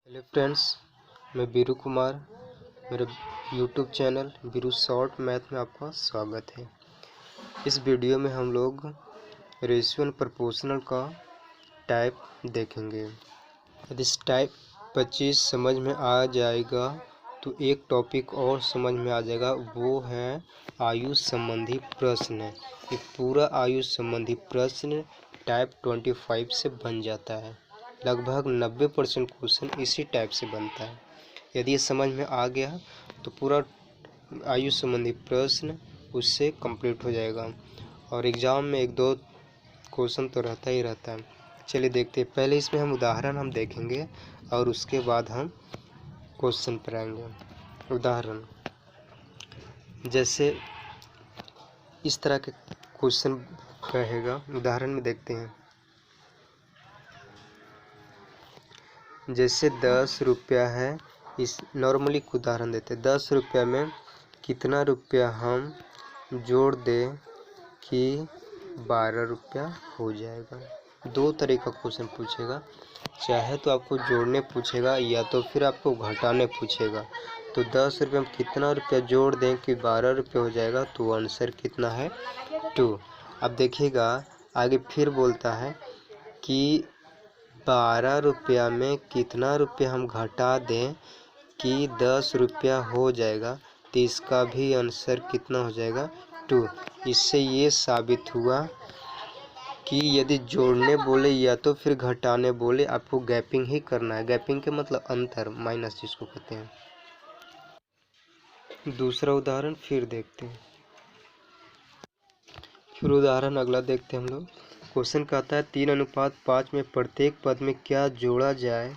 Hello friends, मैं बीरू कुमार। मेरे YouTube channel Biru short math में आपका स्वागत है। इस वीडियो में हम लोग रेशियो प्रोपोर्शनल का टाइप देखेंगे। यदि इस टाइप 25 समझ में आ जाएगा तो एक टॉपिक और समझ में आ जाएगा, वो है आयुष संबंधी प्रश्न। ये पूरा आयुष संबंधी प्रश्न टाइप 25 से बन जाता है। लगभग 90% क्वेश्चन इसी टाइप से बनता है। यदि ये समझ में आ गया तो पूरा आयुष संबंधी प्रश्न उससे कंप्लीट हो जाएगा और एग्ज़ाम में एक दो क्वेश्चन तो रहता ही रहता है। चलिए देखते हैं। पहले इसमें हम उदाहरण हम देखेंगे और उसके बाद हम क्वेश्चन पर आएंगे। उदाहरण जैसे इस तरह के क्वेश्चन रहेगा। उदाहरण में देखते हैं। जैसे 10 रुपया है, इस नॉर्मली उदाहरण देते हैं। 10 रुपया में कितना रुपया हम जोड़ दें कि 12 रुपया हो जाएगा। दो तरह का क्वेश्चन पूछेगा, चाहे तो आपको जोड़ने पूछेगा या तो फिर आपको घटाने पूछेगा। तो 10 रुपये में कितना रुपया जोड़ दें कि 12 रुपये हो जाएगा, तो आंसर कितना है 2। अब देखिएगा आगे फिर बोलता है कि 12 रुपया में कितना रुपया हम घटा दें कि 10 रुपया हो जाएगा, तो इसका भी आंसर कितना हो जाएगा 2। इससे ये साबित हुआ कि यदि जोड़ने बोले या तो फिर घटाने बोले, आपको गैपिंग ही करना है। गैपिंग के मतलब अंतर, माइनस जिसको कहते हैं। दूसरा उदाहरण फिर देखते हैं। फिर उदाहरण अगला देखते हैं हम लोग। क्वेश्चन कहता है 3:5 में प्रत्येक पद में क्या जोड़ा जाए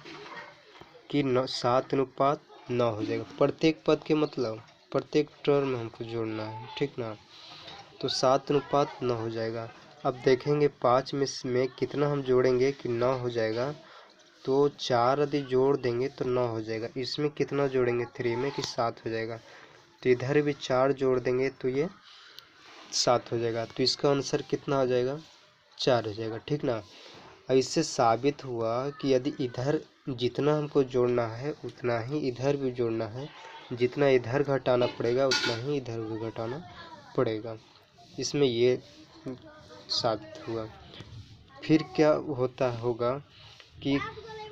कि 7:9 हो जाएगा। प्रत्येक पद के मतलब प्रत्येक टर्म में हमको जोड़ना है, ठीक ना। तो 7:9 हो जाएगा। अब देखेंगे 5 में कितना हम जोड़ेंगे कि 9 हो जाएगा। तो 4 यदि जोड़ देंगे तो 9 हो जाएगा। इसमें कितना जोड़ेंगे 3 में कि 7 हो जाएगा। तो इधर भी 4 जोड़ देंगे तो ये 7 हो जाएगा। तो इसका आंसर कितना हो जाएगा 4 हो जाएगा, ठीक ना। इससे साबित हुआ कि यदि इधर जितना हमको जोड़ना है उतना ही इधर भी जोड़ना है, जितना इधर घटाना पड़ेगा उतना ही इधर भी घटाना पड़ेगा। इसमें ये साबित हुआ। फिर क्या होता होगा कि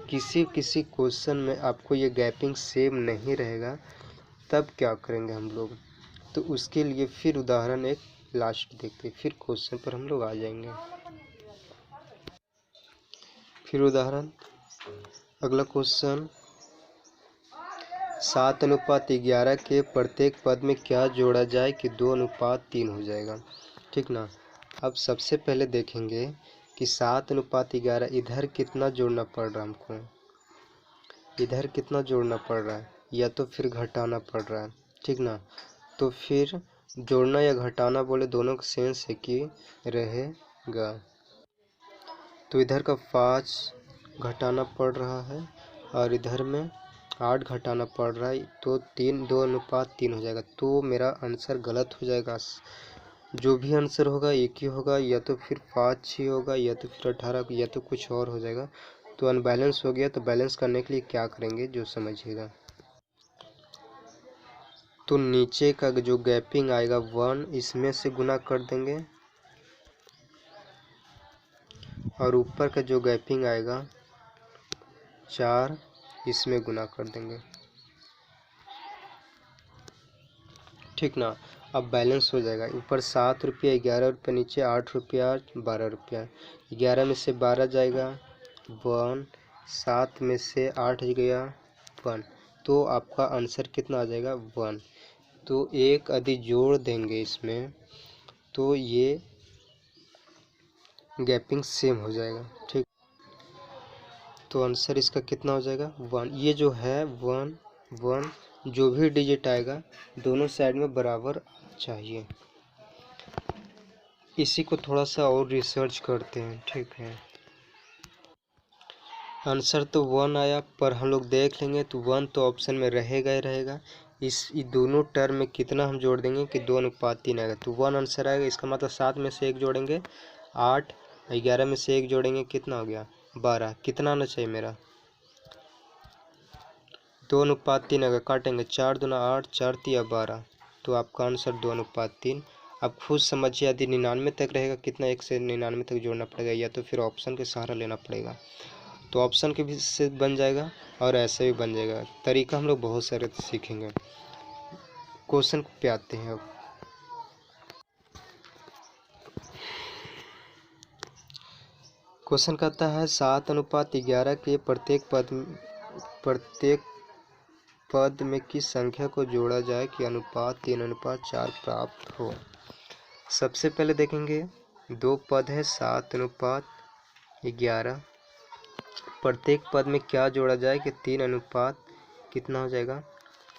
किसी किसी क्वेश्चन में आपको ये गैपिंग सेम नहीं रहेगा, तब क्या करेंगे हम लोग। तो उसके लिए फिर उदाहरण एक लास्ट देखते, फिर क्वेश्चन पर हम लोग आ जाएंगे। फिर उदाहरण अगला क्वेश्चन 7:11 के प्रत्येक पद में क्या जोड़ा जाए कि 2:3 हो जाएगा, ठीक ना। अब सबसे पहले देखेंगे कि 7:11 इधर कितना जोड़ना पड़ रहा है हमको, इधर कितना जोड़ना पड़ रहा है या तो फिर घटाना पड़ रहा है, ठीक ना। तो फिर जोड़ना या घटाना बोले दोनों का सेंस है कि रहेगा। तो इधर का 5 घटाना पड़ रहा है और इधर में 8 घटाना पड़ रहा है, तो 2:3 हो जाएगा। तो मेरा आंसर गलत हो जाएगा। जो भी आंसर होगा एक ही होगा, या तो फिर 5 ही होगा या तो फिर 18 या तो कुछ और हो जाएगा। तो अनबैलेंस हो गया। तो बैलेंस करने के लिए क्या करेंगे जो समझिएगा। तो नीचे का जो गैपिंग आएगा 1 इसमें से गुना कर देंगे और ऊपर का जो गैपिंग आएगा 4 इसमें गुना कर देंगे, ठीक ना। अब बैलेंस हो जाएगा। ऊपर 7 रुपया 11 रुपये, नीचे 8 रुपया 12 रुपया। 11 में से 12 जाएगा 1, 7 में से 8 गया 1। तो आपका आंसर कितना आ जाएगा 1। तो एक यदि जोड़ देंगे इसमें तो ये गैपिंग सेम हो जाएगा, ठीक। तो आंसर इसका कितना हो जाएगा 1। ये जो है 1 1 जो भी डिजिट आएगा दोनों साइड में बराबर चाहिए। इसी को थोड़ा सा और रिसर्च करते हैं, ठीक है। आंसर तो 1 आया, पर हम लोग देख लेंगे तो 1 तो ऑप्शन में रहेगा ही रहेगा। इस दोनों टर्म में कितना हम जोड़ देंगे कि 2:3 आएगा। तो 1 आंसर आएगा। इसका मतलब 7 में से 1 जोड़ेंगे 8, 11 में से 1 जोड़ेंगे कितना हो गया 12। कितना आना चाहिए मेरा 2:3 अगर काटेंगे 4 दूना 8, 4 तिया 12, तो आपका आंसर 2:3। अब खुद समझिए, यदि 99 तक रहेगा कितना 1 से 99 तक जोड़ना पड़ेगा, या तो फिर ऑप्शन के सहारा लेना पड़ेगा। तो ऑप्शन के भी से बन जाएगा और ऐसे भी बन जाएगा। तरीका हम लोग बहुत सारे सीखेंगे। क्वेश्चन पे आते हैं अब। क्वेश्चन कहता है 7:11 के प्रत्येक पद में किस संख्या को जोड़ा जाए कि अनुपात 3:4 प्राप्त हो। सबसे पहले देखेंगे, दो पद है 7:11, प्रत्येक पद में क्या जोड़ा जाए कि 3 कितना हो जाएगा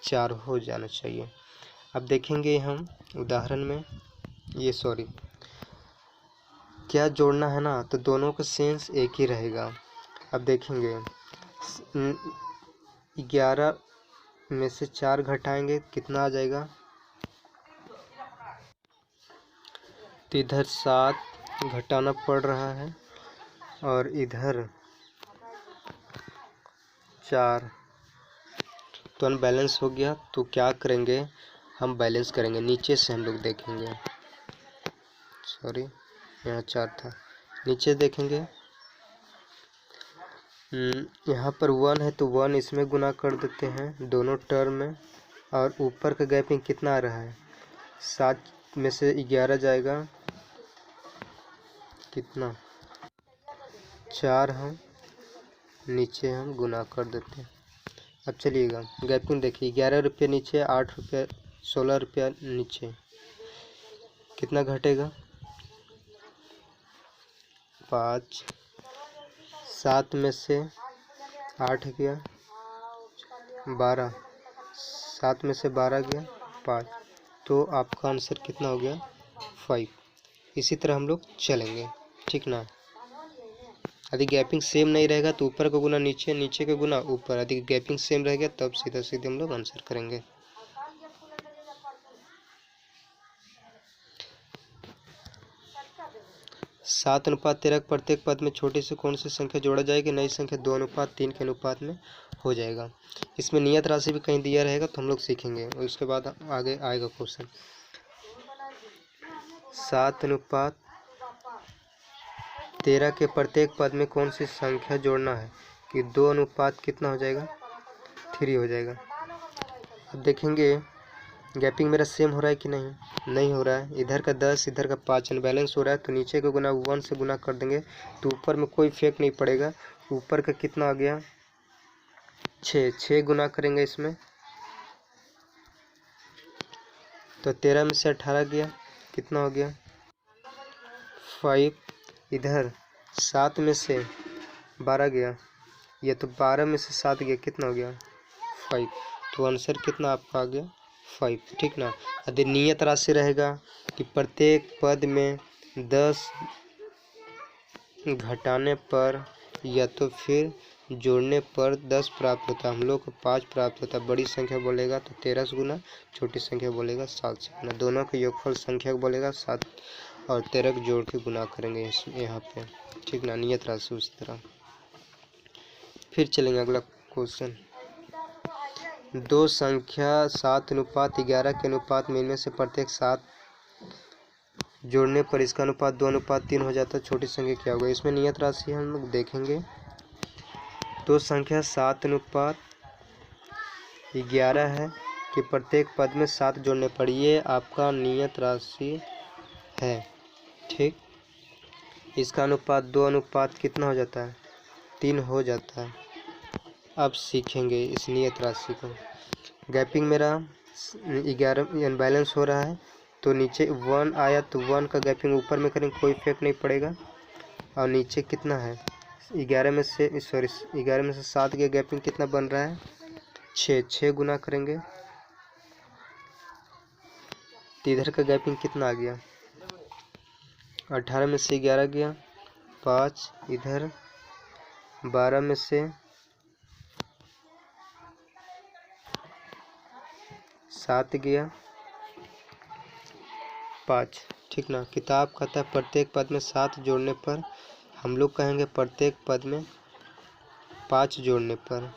4 हो जाना चाहिए। अब देखेंगे हम उदाहरण में, क्या जोड़ना है ना, तो दोनों का सेंस एक ही रहेगा। अब देखेंगे 11 में से 4 घटाएंगे कितना आ जाएगा, तो इधर 7 घटाना पड़ रहा है और इधर 4, तो अनबैलेंस हो गया। तो क्या करेंगे, हम बैलेंस करेंगे, नीचे से हम लोग देखेंगे। यहाँ 4 था, नीचे देखेंगे, यहाँ पर 1 है तो 1 इसमें गुना कर देते हैं दोनों टर्म में, और ऊपर का गैपिंग कितना आ रहा है, 7 में से 11 जाएगा कितना 4, हम नीचे हम गुना कर देते हैं। अब चलिएगा गैपिंग देखिए, 11 रुपये नीचे, 8 रुपये 16 रुपया नीचे, कितना घटेगा 5, 7 में से 8 गया 12, 7 में से 12 गया 5, तो आपका आंसर कितना हो गया 5। इसी तरह हम लोग चलेंगे, ठीक ना। यदि गैपिंग सेम नहीं रहेगा तो ऊपर का गुना नीचे, नीचे का गुना ऊपर, यदि गैपिंग सेम रहेगा तब सीधा सीधे हम लोग आंसर करेंगे। 7:13 प्रत्येक पद में छोटी से कौन सी संख्या जोड़ा जाएगी, नई संख्या 2:3 के अनुपात में हो जाएगा। इसमें नियत राशि भी कहीं दिया रहेगा तो हम लोग सीखेंगे, और उसके बाद आगे आएगा क्वेश्चन। 7:13 के प्रत्येक पद में कौन सी संख्या जोड़ना है कि 2 कितना हो जाएगा 3 हो जाएगा। अब देखेंगे गैपिंग मेरा सेम हो रहा है कि नहीं हो रहा है, इधर का 10 इधर का 5 अनबैलेंस हो रहा है, तो नीचे का गुना 1 से गुना कर देंगे तो ऊपर में कोई इफेक्ट नहीं पड़ेगा। ऊपर का कितना आ गया 6 गुना करेंगे इसमें, तो 13 में से 18 गया कितना हो गया 5, इधर 7 में से 12 गया, ये तो 12 में से 7 गया कितना हो गया 5, तो आंसर कितना आपका आ गया 5, ठीक ना। यदि नियत राशि रहेगा कि प्रत्येक पद में 10 घटाने पर या तो फिर जोड़ने पर 10 प्राप्त होता है, हम लोग को 5 प्राप्त होता है। बड़ी संख्या बोलेगा तो 13 से गुना, छोटी संख्या बोलेगा 7 से गुना, दोनों का योगफल संख्या बोलेगा 7 और 13 को जोड़ के गुना करेंगे यहाँ पे, ठीक ना, नियत राशि उस तरह। फिर चलेंगे अगला क्वेश्चन। दो संख्या 7:11 के अनुपात में इनमें से प्रत्येक 7 जोड़ने पर इसका अनुपात 2:3 हो जाता है, छोटी संख्या क्या होगा। इसमें नियत राशि हम लोग देखेंगे, दो संख्या 7:11 है कि प्रत्येक पद में 7 जोड़ने पर, ये आपका नियत राशि है, ठीक। इसका अनुपात 2 कितना हो जाता है 3 हो जाता है। अब सीखेंगे इस नियत राशि को। गैपिंग मेरा 11 अनबैलेंस हो रहा है, तो नीचे 1 आया तो 1 का गैपिंग ऊपर में करेंगे, कोई इफेक्ट नहीं पड़ेगा। और नीचे कितना है 11 में से 7 के गैपिंग कितना बन रहा है 6 गुना करेंगे, तो इधर का गैपिंग कितना आ गया 18 में से 11 गया 5, इधर 12 में से 7 गया 5, ठीक ना। किताब कहता है प्रत्येक पद में 7 जोड़ने पर, हम लोग कहेंगे प्रत्येक पद में 5 जोड़ने पर,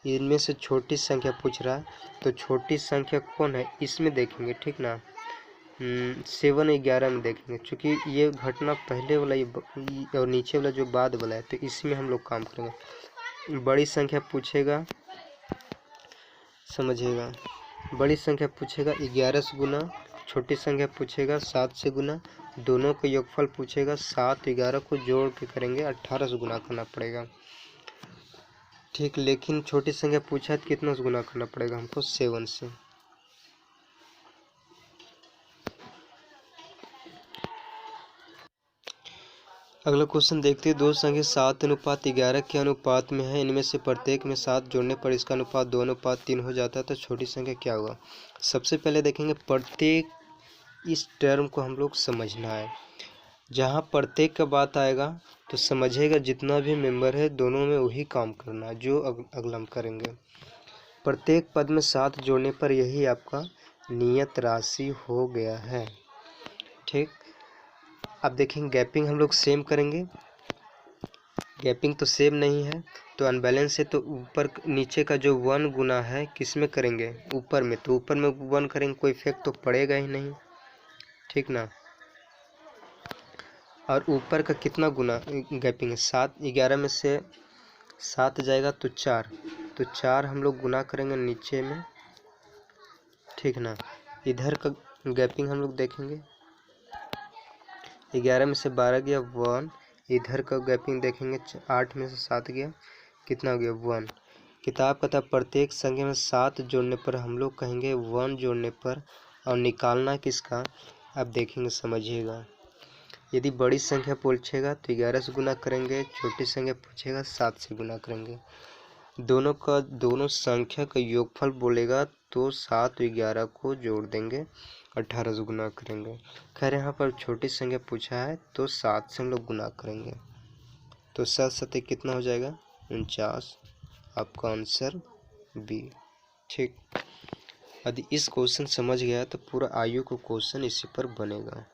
इनमें से छोटी संख्या पूछ रहा है, तो छोटी संख्या कौन है इसमें देखेंगे, ठीक ना। 7 11 में देखेंगे, क्योंकि ये घटना पहले वाला और नीचे वाला जो बाद वाला है, तो इसमें हम लोग काम करेंगे। बड़ी संख्या पूछेगा, समझिएगा, बड़ी संख्या पूछेगा 11 से गुना, छोटी संख्या पूछेगा 7 से गुना, दोनों का योगफल पूछेगा 7 11 को जोड़ के करेंगे 18 से गुना करना पड़ेगा, ठीक। लेकिन छोटी संख्या पूछा तो कितना से गुना करना पड़ेगा हमको, 7 से। अगला क्वेश्चन देखते हैं। दो संख्या 7:11 के अनुपात में है, इनमें से प्रत्येक में 7 जोड़ने पर इसका अनुपात 2:3 हो जाता है, तो छोटी संख्या क्या होगा। सबसे पहले देखेंगे प्रत्येक, इस टर्म को हम लोग समझना है। जहाँ प्रत्येक का बात आएगा तो समझेगा जितना भी मेंबर है दोनों में वही काम करना है जो अगला हम करेंगे। प्रत्येक पद में 7 जोड़ने पर यही आपका नियत राशि हो गया है, ठीक। अब देखेंगे गैपिंग हम लोग सेम करेंगे, गैपिंग तो सेम नहीं है तो अनबैलेंस है, तो ऊपर नीचे का जो 1 गुना है किस में करेंगे, ऊपर में, तो ऊपर में 1 करेंगे, कोई इफेक्ट तो पड़ेगा ही नहीं, ठीक ना। और ऊपर का कितना गुना गैपिंग है, 7 11 में से 7 जाएगा तो 4, तो 4 हम लोग गुना करेंगे नीचे में, ठीक ना। इधर का गैपिंग हम लोग देखेंगे, 11 में से 12 गया 1, इधर का गैपिंग देखेंगे 8 में से 7 गया, कितना हो गया 1। किताब का था प्रत्येक संख्या में 7 जोड़ने पर हम लोग कहेंगे 1 जोड़ने पर, और निकालना किसका, अब देखेंगे समझिएगा। यदि बड़ी संख्या पूछेगा तो 11 से गुना करेंगे, छोटी संख्या पूछेगा 7 से गुना करेंगे, दोनों संख्या का योगफल बोलेगा तो 7 11 को जोड़ देंगे, 18 से गुना करेंगे। खैर यहाँ पर छोटी संख्या पूछा है तो 7 से हम लोग गुना करेंगे, तो 7 7 कितना हो जाएगा 49, आपका आंसर बी, ठीक। यदि इस क्वेश्चन समझ गया तो पूरा आयु को क्वेश्चन इसी पर बनेगा।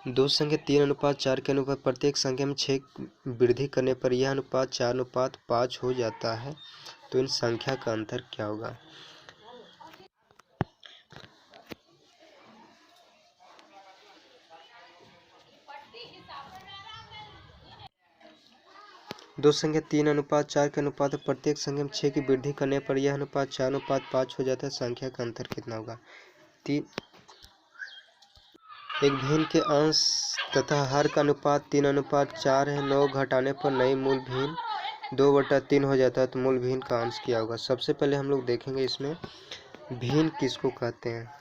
दो संख्या 3:4 के अनुपात प्रत्येक संख्या में 6 वृद्धि करने पर यह अनुपात 4:5 हो जाता है, तो इन संख्या का अंतर क्या होगा। दो संख्या 3:4 के अनुपात प्रत्येक संख्या में 6 की वृद्धि करने पर यह अनुपात 4:5 हो जाता है, संख्या का अंतर कितना होगा। एक भिन्न के अंश तथा हर का अनुपात 3:4 है, 9 घटाने पर नई मूल भिन्न 2/3 हो जाता है, तो मूल भिन्न का अंश क्या होगा। सबसे पहले हम लोग देखेंगे इसमें भिन्न किसको कहते हैं।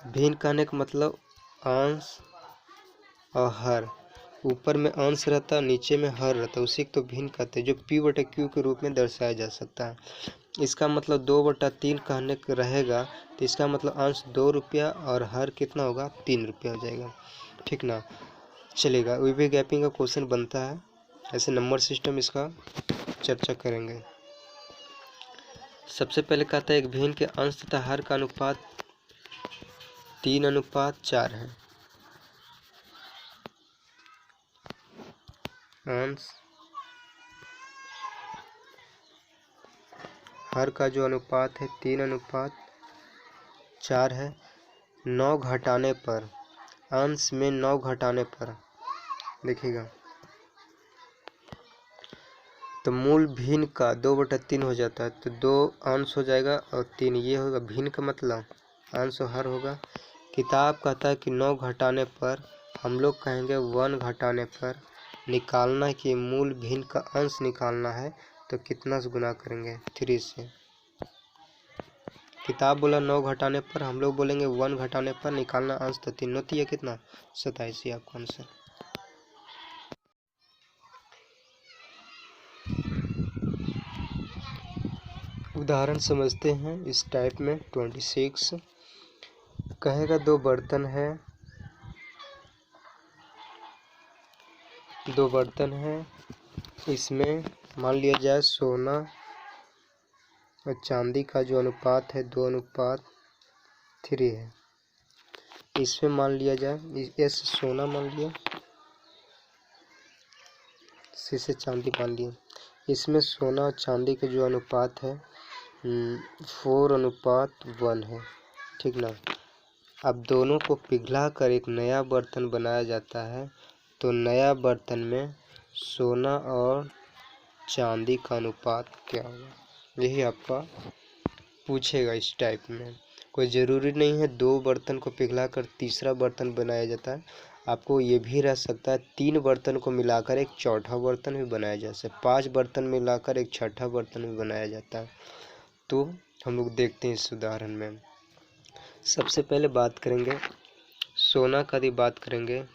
भिन्न कहने का मतलब अंश और हर, ऊपर में अंश रहता है नीचे में हर रहता है, उसी को तो भिन्न कहते हैं, जो P/Q के रूप में दर्शाया जा सकता है। इसका मतलब 2/3 कहने का रहेगा तो इसका मतलब अंश 2 रुपया और हर कितना होगा 3 रुपया हो जाएगा, ठीक ना, चलेगा। वही भी गैपिंग का क्वेश्चन बनता है, ऐसे नंबर सिस्टम इसका चर्चा करेंगे। सबसे पहले कहता है एक भिन्न के अंश तथा हर का अनुपात 3:4 है, अंश हर का जो अनुपात है 3:4 है, 9 घटाने पर, अंश में 9 घटाने पर देखिएगा तो मूल भिन्न का 2/3 हो जाता है, तो 2 अंश हो जाएगा और 3 ये होगा भिन्न का मतलब अंश और हर होगा। किताब कहता है कि 9 घटाने पर, हम लोग कहेंगे 1 घटाने पर, निकालना कि मूल भिन्न का अंश निकालना है तो कितना से गुना करेंगे 3 से। किताब बोला 9 घटाने पर, हम लोग बोलेंगे 1 घटाने पर, निकालना अंश तो 3 होती है कितना 27, आपका आंसर। उदाहरण समझते हैं इस टाइप में। 26 कहेगा दो बर्तन है, इसमें मान लिया जाए सोना और चांदी का जो अनुपात है 2:3 है। इसमें मान लिया जाए S सोना मान लिया, शीशे चांदी मान लिए। इसमें सोना और चांदी के जो अनुपात है 4:1 है, ठीक ना। अब दोनों को पिघला कर एक नया बर्तन बनाया जाता है, तो नया बर्तन में सोना और चांदी का अनुपात क्या होगा, यही आपका पूछेगा इस टाइप में। कोई ज़रूरी नहीं है 2 बर्तन को पिघला कर तीसरा बर्तन बनाया जाता है, आपको ये भी रह सकता है 3 बर्तन को मिलाकर एक चौथा बर्तन भी बनाया जा सकता है, 5 बर्तन मिलाकर एक छठा बर्तन भी बनाया जाता है। तो हम लोग देखते हैं इस उदाहरण में। सबसे पहले बात करेंगे सोना का, यदि बात करेंगे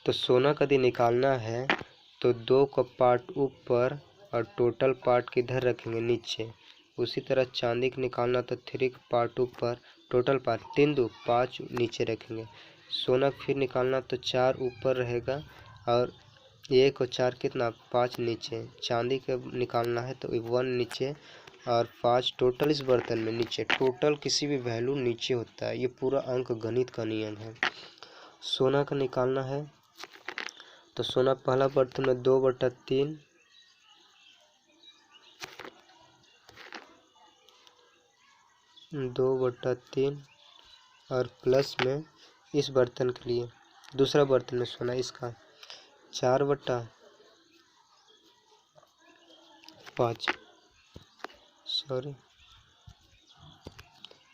तो सोना का यदि निकालना है तो 2 का पार्ट ऊपर और टोटल पार्ट किधर रखेंगे, नीचे। उसी तरह चांदी का निकालना तो 3 का पार्ट ऊपर, टोटल पार्ट 3 2 5 नीचे रखेंगे। सोना फिर निकालना तो 4 ऊपर रहेगा और 1 और 4 कितना 5 नीचे। चांदी का निकालना है तो 1 नीचे और 5 टोटल इस बर्तन में नीचे। टोटल किसी भी वैल्यू नीचे होता है, ये पूरा अंक गणित का नियम है। सोना का निकालना है तो सोना पहला बर्तन में 2/3 2/3 और प्लस में इस बर्तन के लिए दूसरा बर्तन में सोना इसका 4/5, सॉरी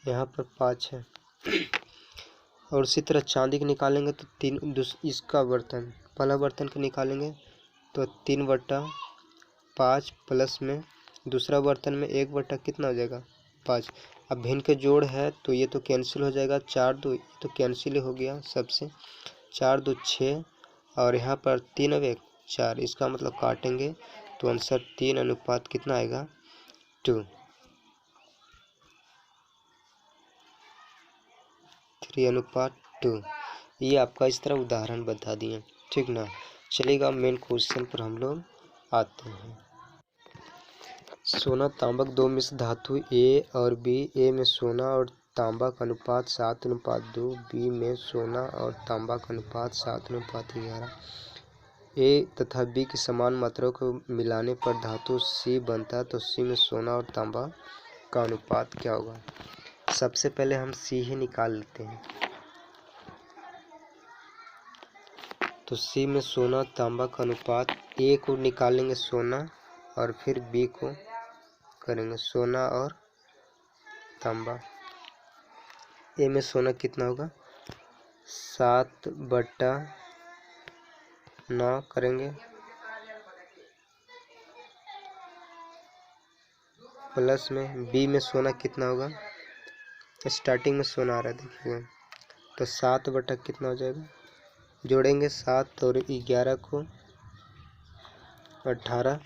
यहाँ पर 5 है। और उसी तरह चांदी के निकालेंगे तो 3 इसका बर्तन पहला बर्तन का निकालेंगे तो 3/5 प्लस में दूसरा बर्तन में 1 कितना हो जाएगा 5। अब भिन्न के जोड़ है तो ये तो कैंसिल हो जाएगा, 4 2 ये तो कैंसिल ही हो गया सबसे, 4 2 6 और यहाँ पर 3 अब 1 4, इसका मतलब काटेंगे तो आंसर 3 अनुपात कितना आएगा 2, 3:2। ये आपका इस तरह उदाहरण बता दिए, ठीक ना। चलेगा मेन क्वेश्चन पर हम लोग आते हैं। सोना तांबक 2 मिश्र धातु ए और बी। ए में सोना और तांबा का अनुपात 7:2, बी में सोना और तांबा का अनुपात 7:11। ए तथा बी की समान मात्राओं को मिलाने पर धातु सी बनता है, तो सी में सोना और तांबा का अनुपात क्या होगा। सबसे पहले हम सी ही निकाल लेते हैं, तो सी में सोना तांबा का अनुपात, ए को निकालेंगे सोना और फिर बी को करेंगे सोना और तांबा। ए में सोना कितना होगा 7/9 करेंगे, प्लस में बी में सोना कितना होगा, स्टार्टिंग में सोना आ रहा है देखिएगा, तो 7 कितना हो जाएगा, जोड़ेंगे 7 और 11 को 18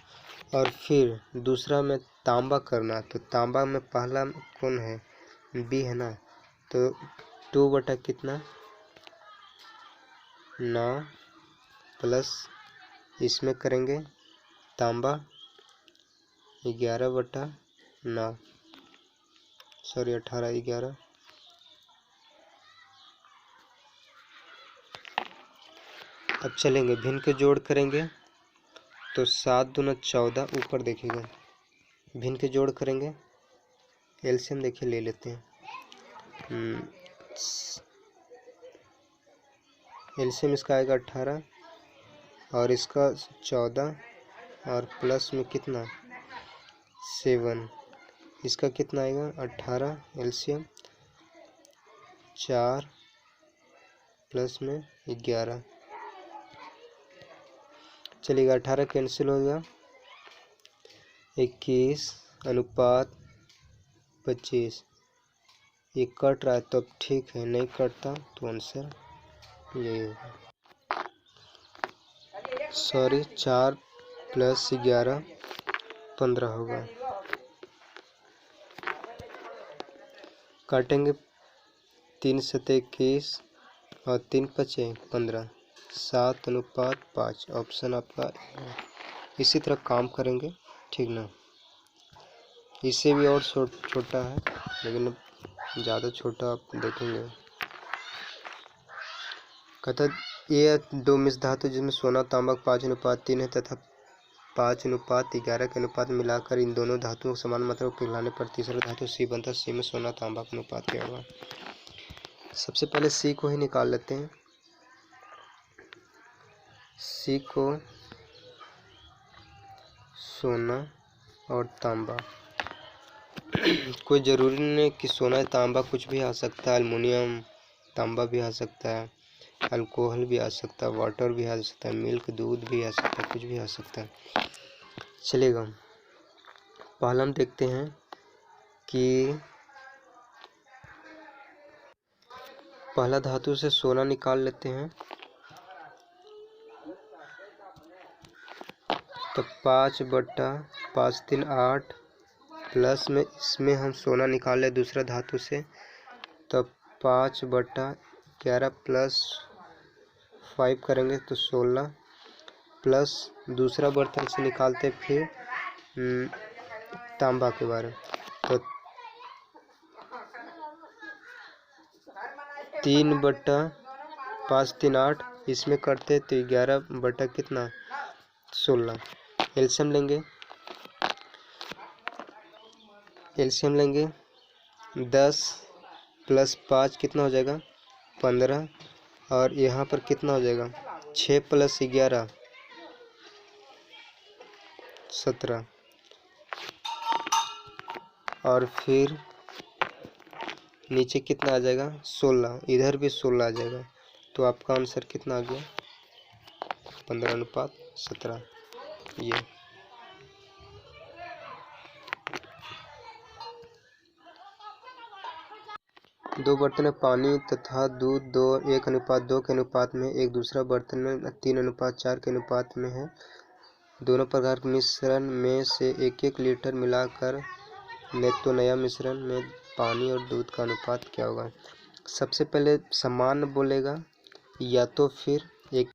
और फिर दूसरा में तांबा करना, तो तांबा में पहला कौन है बी है ना, तो 2 कितना 9 प्लस इसमें करेंगे तांबा 11/9, सॉरी 18 11। अब चलेंगे भिन्न के जोड़ करेंगे तो 7 दूना 14, ऊपर देखिएगा भिन्न के जोड़ करेंगे, एलसीएम देखिए ले लेते हैं। एलसीएम इसका आएगा 18 और इसका 14 और प्लस में कितना 7, इसका कितना आएगा 18 एलसीएम 4 प्लस में 11, चलिएगा 18 कैंसिल हो गया, 21:25। ये कट रहा है तो अब ठीक है, नहीं कटता तो आंसर यही होगा, सॉरी 4 + 11 15 होगा। काटेंगे 3 7 21 और 3 5 15, 7:5, ऑप्शन आपका। इसी तरह काम करेंगे, ठीक ना। इससे भी और छोटा है लेकिन ज़्यादा छोटा आप देखेंगे। कहता ये दो मिश्र धातु जिसमें सोना तांबा 5:3 है तथा 5:11 के अनुपात में मिलाकर इन दोनों धातुओं को समान मात्रा में पिघलाने पर तीसरा धातु सी बनता है। सी में सोना तांबा का अनुपात क्या होगा? सबसे पहले सी को ही निकाल लेते हैं। सी को सोना और तांबा, कोई ज़रूरी नहीं कि सोना तांबा कुछ भी आ सकता है, एल्युमिनियम तांबा भी आ सकता है, अल्कोहल भी आ सकता है, वाटर भी आ सकता है, मिल्क दूध भी आ सकता है, कुछ भी आ सकता है, चलेगा। पहला हम देखते हैं कि पहला धातु से सोना निकाल लेते हैं। तो 5/5 3 8 प्लस में इसमें हम सोना निकाल ले दूसरा धातु से, तो 5/11 प्लस 5 करेंगे तो 16 प्लस दूसरा बर्तन से निकालते फिर तांबा के बारे में, तो 3/5 3 8 इसमें करते तो 11 कितना 16। एलसीएम लेंगे 10 प्लस 5 कितना हो जाएगा 15, और यहाँ पर कितना हो जाएगा 6 प्लस 11 17, और फिर नीचे कितना आ जाएगा 16, इधर भी 16 आ जाएगा। तो आपका आंसर कितना आ गया 15:17। ये दो बर्तन में पानी तथा दूध 1:2 के अनुपात में, एक दूसरा बर्तन में 3:4 के अनुपात में है। दोनों प्रकार के मिश्रण में से 1-1 लीटर मिलाकर तो नया मिश्रण में पानी और दूध का अनुपात क्या होगा? सबसे पहले समान बोलेगा या तो फिर एक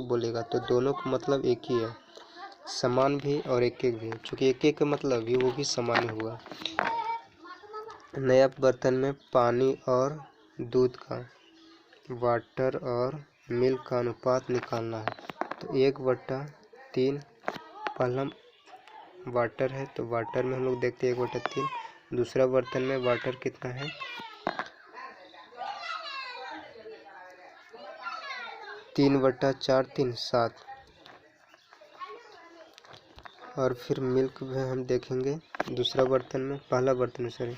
बोलेगा, तो दोनों का मतलब एक ही है, समान भी और एक भी, चूँकि एक का मतलब भी वो भी समान ही हुआ। नया बर्तन में पानी और दूध का, वाटर और मिल्क का अनुपात निकालना है। तो 1/3 पहला वाटर है, तो वाटर में हम लोग देखते हैं 1/3। दूसरा बर्तन में वाटर कितना है 3/4 3 7, और फिर मिल्क में हम देखेंगे दूसरा बर्तन में, पहला बर्तन में सॉरी,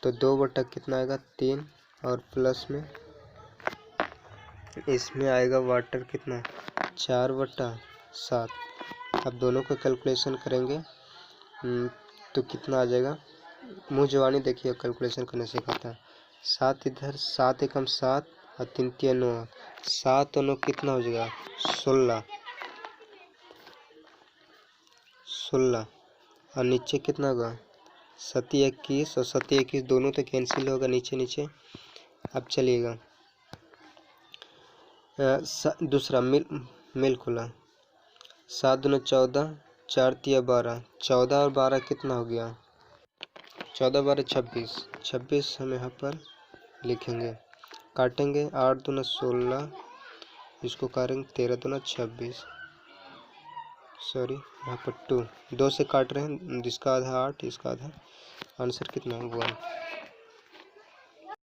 तो 2 कितना आएगा 3, और प्लस में इसमें आएगा वाटर कितना 4/7। अब दोनों का कैलकुलेशन करेंगे तो कितना आ जाएगा, मुँह जवानी देखिए कैलकुलेशन करने सिखाता है। 7 इधर, 7 एकम 7 और 3 3 9, 7 और 9 कितना हो जाएगा 16, और नीचे कितना होगा 7 21, और 7 21 दोनों तो कैंसिल होगा नीचे। अब चलिएगा दूसरा मिल्क खुला, 7 दूना 14, 4 तिया 12, 14 और 12 कितना हो गया 14 12 26 हम यहाँ पर लिखेंगे, काटेंगे 8 दूना 16, इसको काटेंगे 13 दूना 26, सॉरी यहाँ पर 2 से काट रहे हैं, इसका आधा 8 इसका आधा, आंसर कितना 1।